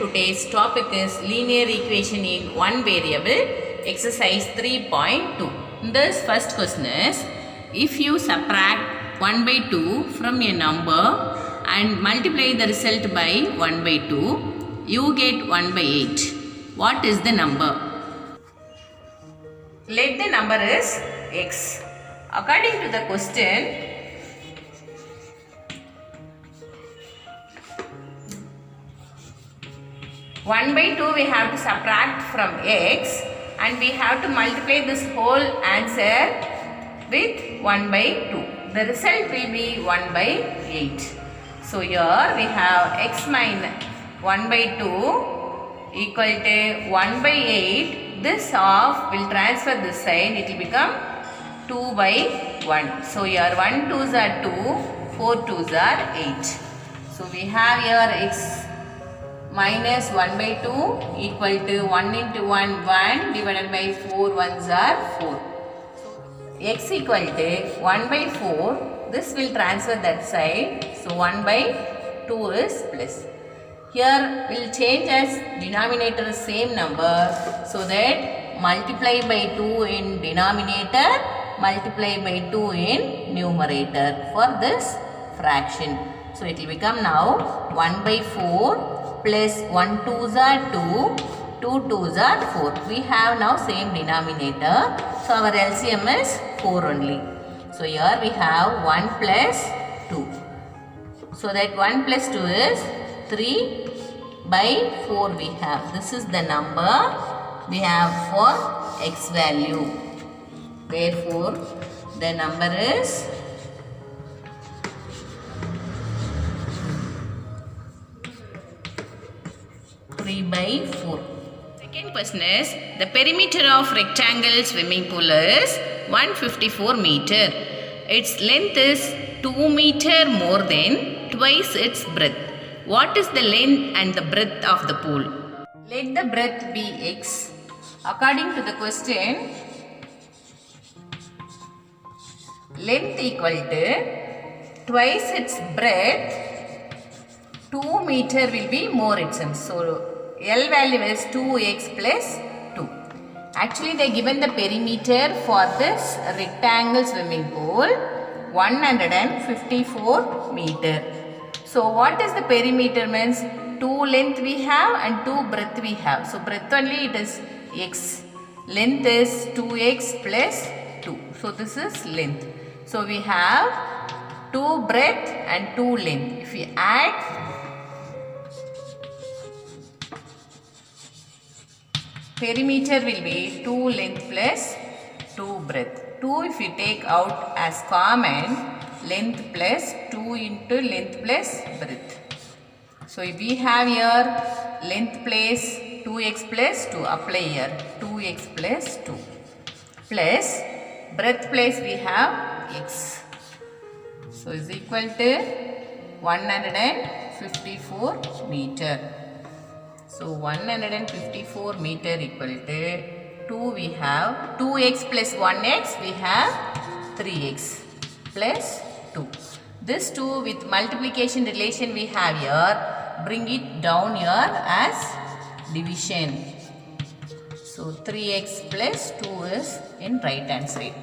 today's topic is linear equation in one variable, exercise 3.2. This first question is, if you subtract 1 by 2 from a number and multiply the result by 1 by 2, you get 1 by 8. What is the number? Let the number is x. According to the question, one by 2 we have to subtract from x and we have to multiply this whole answer with 1 by 2. The result will be 1 by 8. So here we have x minus 1 by 2 equal to 1 by 8. This half will transfer this side. It will become 2 by 1. So here 1 2s are 2, 4 2s are 8. So we have here x minus 1 by 2 equal to 1 into 1 1 divided by 4 1s are 4. X equal to 1 by 4. This will transfer that side. So 1 by 2 is plus. Here will change as denominator same number, so that multiply by 2 in denominator, multiply by 2 in numerator for this fraction. So it will become now 1 by 4 plus 1 2s are 2, 2 2s are 4. We have now same denominator. So our LCM is 4 only. So here we have 1 plus 2. So that 1 plus 2 is 3 by 4 we have. This is the number we have for x value. Therefore, the number is 3 by 4. Second question is, the perimeter of rectangle swimming pool is 154 meter. Its length is 2 meter more than twice its breadth. What is the length and the breadth of the pool? Let the breadth be x. According to the question, length equal to twice its breadth, 2 meter will be more itself. So L value is 2x plus 2. Actually they given the perimeter for this rectangle swimming pool 154 meter. So what is the perimeter means? 2 length we have and 2 breadth we have. So breadth only it is x. Length is 2x plus 2. So this is length. So we have 2 breadth and 2 length. If we add, perimeter will be 2 length plus 2 breadth. 2 if we take out as common, length plus 2 into length plus breadth. So if we have here length plus 2x plus 2, apply here 2x plus 2 plus breadth plus we have x. So is equal to 154 meter. So 154 meter equal to 2 we have 2x plus 1x we have 3x plus 2. This 2 with multiplication relation we have here, bring it down here as division. So 3x plus 2 is in right hand side.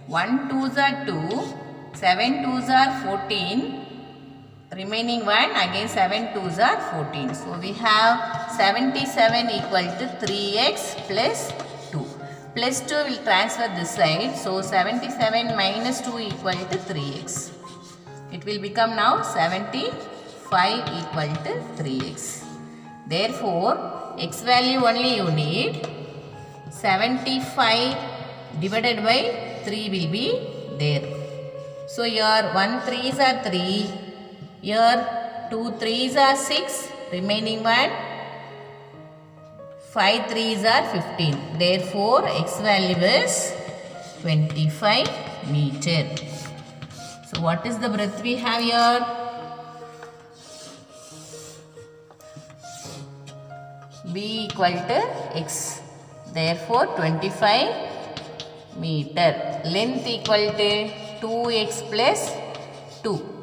1 2s are 2, 7 2s are 14. Remaining 1 again 7 2s are 14. So we have 77 equal to 3x plus 2. Plus 2 will transfer this side. So 77 minus 2 equal to 3x. It will become now 75 equal to 3x. Therefore, x value only you need. 75 divided by 3 will be there. So here 1 3s are 3. Here 2 3s are 6, remaining 1, 5 3s are 15. Therefore, x value is 25 meter. So what is the breadth we have here? B equal to x. Therefore, 25 meter. Length equal to 2x plus 2.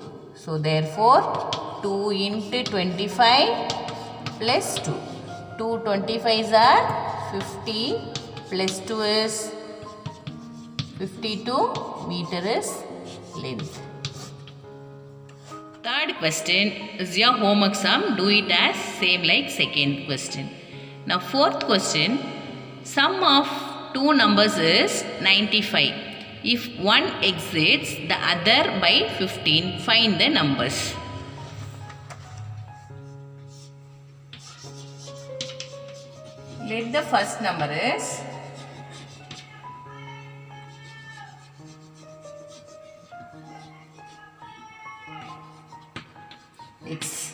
So therefore 2 into 25 plus 2. 2 25s are 50 plus 2 is 52 meter is length. Third question is your homework sum. Do it as same like second question. Now fourth question, sum of two numbers is 95. If one exceeds the other by 15, find the numbers. Let the first number is x.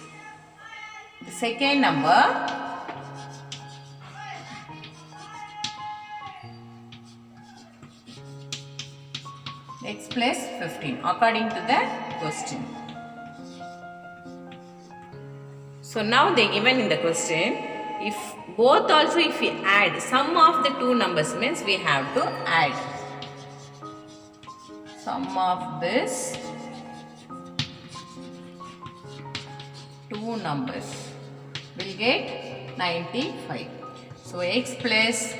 The second number x plus 15 according to the question. So now they given in the question, if both also if we add sum of the two numbers means we have to add sum of this two numbers will get 95. So x plus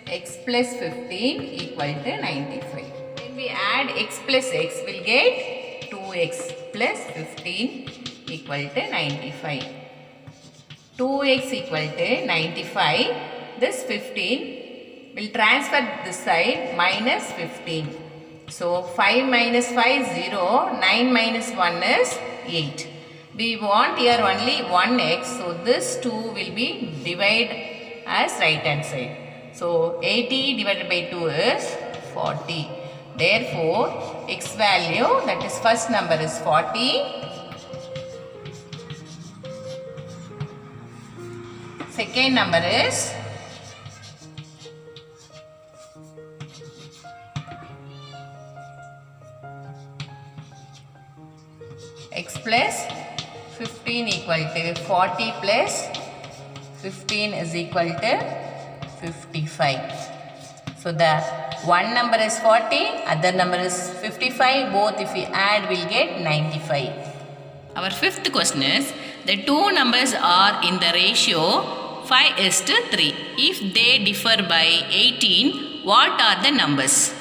15 equal to 95. When we add x plus x will get 2x plus 15 equal to 95. 2x equal to 95. This 15 will transfer this side minus 15. So 5 minus 5 is 0. 9 minus 1 is 8. We want here only 1x. So this 2 will be divided as right hand side. So 80 divided by 2 is 40. Therefore x value, that is first number, is 40. Second number is x plus 15 equal to 40 plus 15 is equal to 55. So the one number is 40, other number is 55. Both if we add will get 95. Our fifth question is, the two numbers are in the ratio 5:3. If they differ by 18, what are the numbers?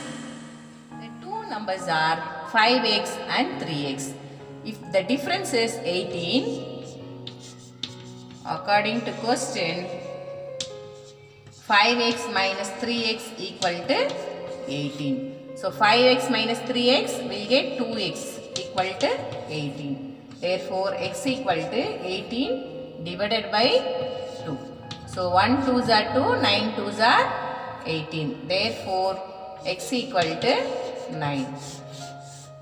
The two numbers are 5x and 3x. If the difference is 18, according to question, 5x minus 3x equal to 18. So 5x minus 3x will get 2x equal to 18. Therefore x equal to 18 divided by 2. So 1 2s are 2, 9 2s are 18. Therefore x equal to 9.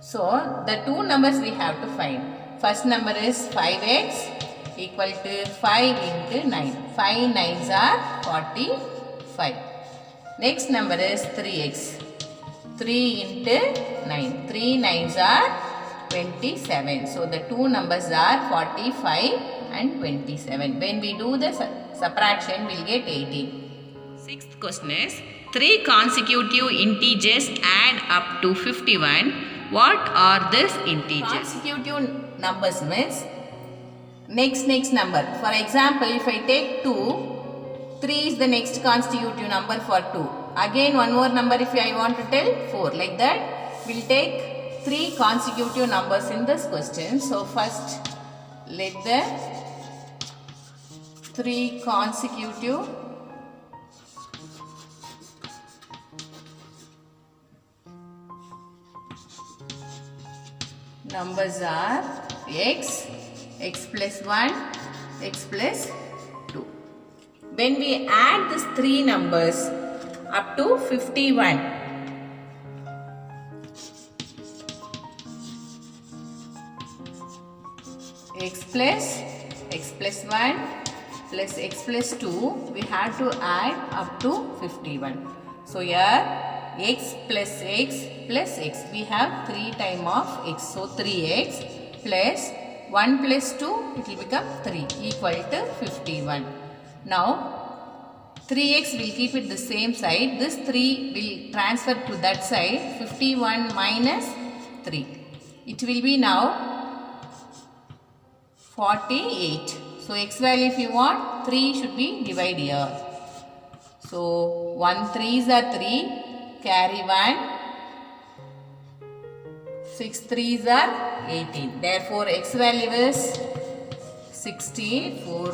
So the two numbers we have to find. First number is 5x equal to 5 into 9. 5 9s are 45. Next number is 3x. 3 into 9. 3 9s are 27. So the two numbers are 45 and 27. When we do the subtraction, we will get 18. Sixth question is, three consecutive integers add up to 51. What are these integers? Consecutive numbers means next number. For example, if I take 2, 3 is the next consecutive number for 2. Again one more number if I want to tell 4. Like that, we will take 3 consecutive numbers in this question. So first, let the 3 consecutive numbers are x, x plus 1, x plus 2. When we add these 3 numbers up to 51, x plus 1 plus x plus 2, we have to add up to 51. So here x plus x, we have 3 times of x. So 3x plus 1 plus 2, it will become 3 equal to 51. Now 3x will keep it the same side. This 3 will transfer to that side. 51 minus 3. It will be now 48. So x value if you want 3 should be divided here. So 1 3s are 3, carry 1, 6 3s are 18. Therefore x value is 64.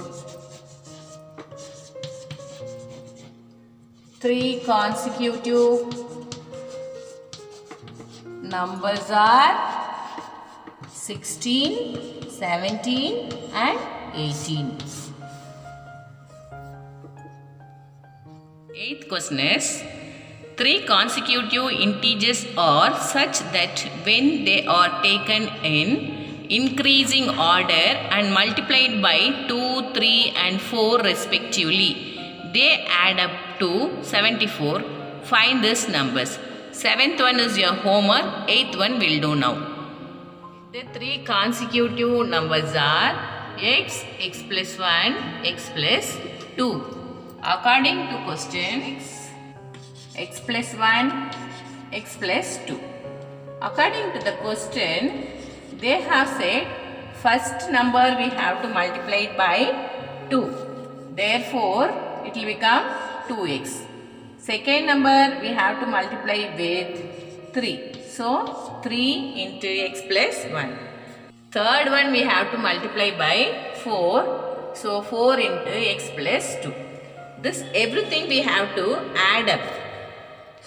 3 consecutive numbers are 16, 17 and 18. Eighth question is, 3 consecutive integers are such that when they are taken in increasing order and multiplied by 2, 3 and 4 respectively, they add up to 74. Find these numbers. 7th one is your homework, 8th one will do now. The 3 consecutive numbers are x, x plus 1, x plus 2. According to question, x plus 1, x plus 2. According to the question, they have said first number we have to multiply it by 2. Therefore, it will become 2x. Second number we have to multiply with 3. So, 3 into x plus 1. Third one we have to multiply by 4. So, 4 into x plus 2. This everything we have to add up.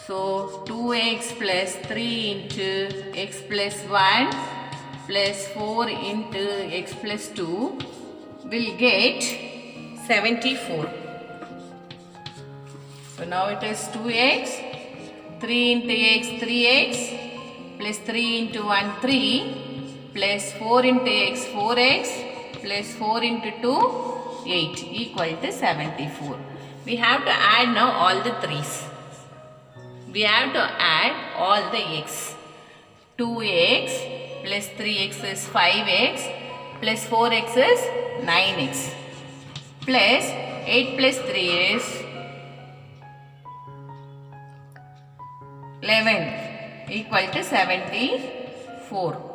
So, 2x plus 3 into x plus 1 plus 4 into x plus 2 will get 74. So, now it is 2x, 3 into x 3x plus 3 into 1 3 plus 4 into x 4x plus 4 into 2 8 equal to 74. We have to add now all the 3's. We have to add all the x. 2x plus 3x is 5x plus 4x is 9x plus 8 plus 3 is 11 equal to 74.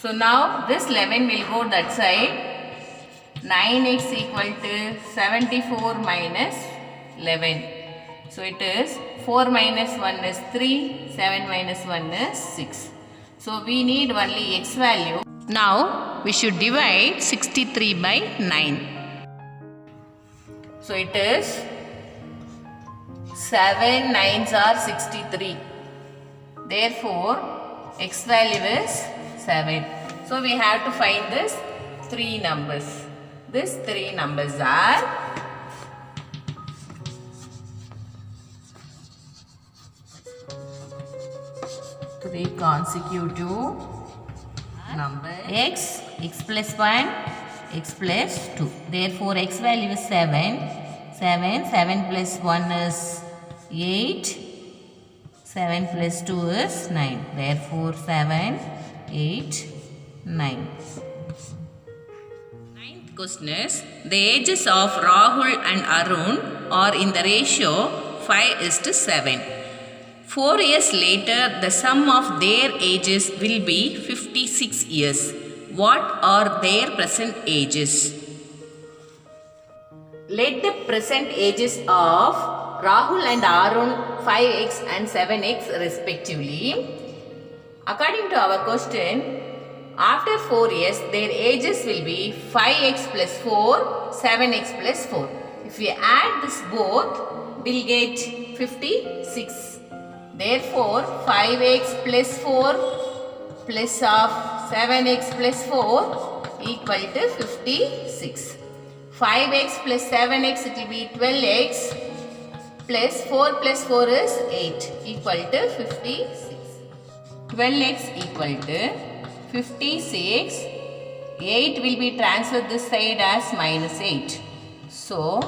So now this 11 will go that side. 9x equal to 74 minus 11. So it is 4 minus 1 is 3, 7 minus 1 is 6. So we need only x value. Now we should divide 63 by 9. So it is 7 9s are 63. Therefore x value is 7. So we have to find this 3 numbers. These 3 numbers are 3 consecutive numbers. X plus 1, x plus 2. Therefore x value is 7. 7 plus 1 is 8. 7 plus 2 is 9. Therefore 7, 8, 9. Ninth question is, the ages of Rahul and Arun are in the ratio 5:7. 4 years later, the sum of their ages will be 56 years. What are their present ages? Let the present ages of Rahul and Arun 5x and 7x respectively. According to our question, after 4 years, their ages will be 5x plus 4, 7x plus 4. If we add this both, we'll get 56. Therefore, 5x plus 4 plus of 7x plus 4 equal to 56. 5x plus 7x it will be 12x plus 4 is 8 equal to 56. 12x equal to 56. 8 will be transferred this side as minus 8. So,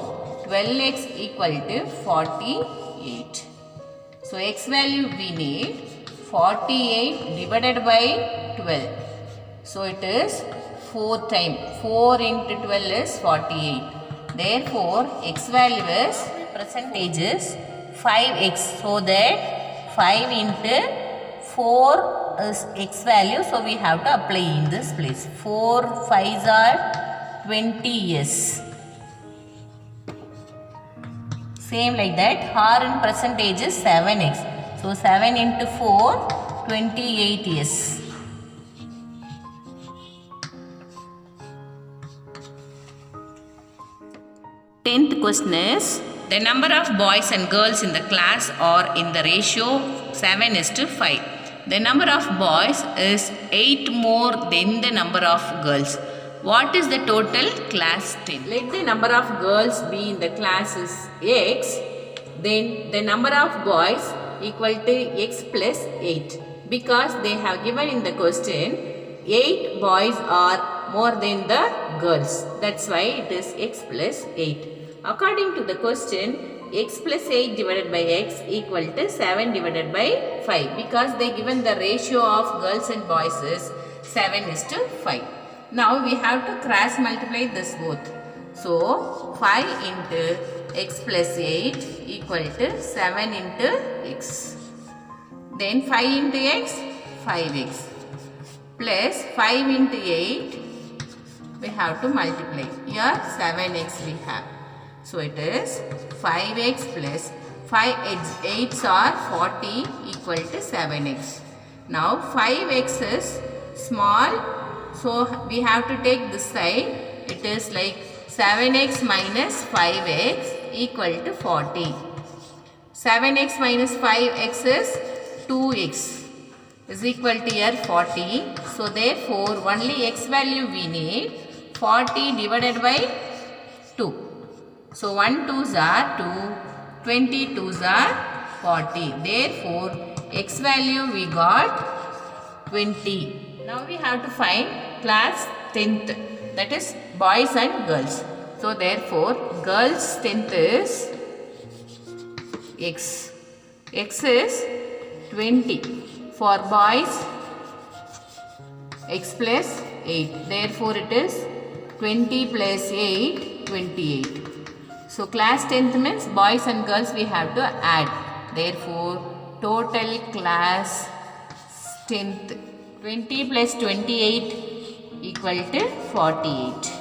12x equal to 48. So, x value we need 48 divided by 12. So, it is 4 times. 4 into 12 is 48. Therefore, x value is percentage is 5x. So, that 5 into 4 is x value. So, we have to apply in this place. 4 5s are 20 years. Same like that, R in percentage is 7x. So 7 into 4, 28 years. Tenth question is, the number of boys and girls in the class are in the ratio 7:5. The number of boys is 8 more than the number of girls. What is the total class 10? Let the number of girls be in the class is x. Then the number of boys equal to x plus 8. Because they have given in the question 8 boys are more than the girls. That's why it is x plus 8. According to the question, x plus 8 divided by x equal to 7 divided by 5. Because they given the ratio of girls and boys is 7:5. Now we have to cross multiply this both. So 5 into x plus 8 equal to 7 into x. Then 5 into x, 5x. Plus 5 into 8, we have to multiply. Here 7x we have. So it is 5x plus 5x, 8s are 40 equal to 7x. Now 5x is small, so we have to take this side. It is like 7x minus 5x equal to 40. 7x minus 5x is 2x is equal to here 40. So therefore only x value we need 40 divided by 2. So 1 2s are 2, 20 2s are 40. Therefore x value we got 20. Now we have to find class 10th, that is boys and girls. So therefore girls 10th is x. X is 20. For boys x plus 8. Therefore it is 20 plus 8, 28. So class 10th means boys and girls we have to add. Therefore total class 10th, 20 plus 28 equal to 48.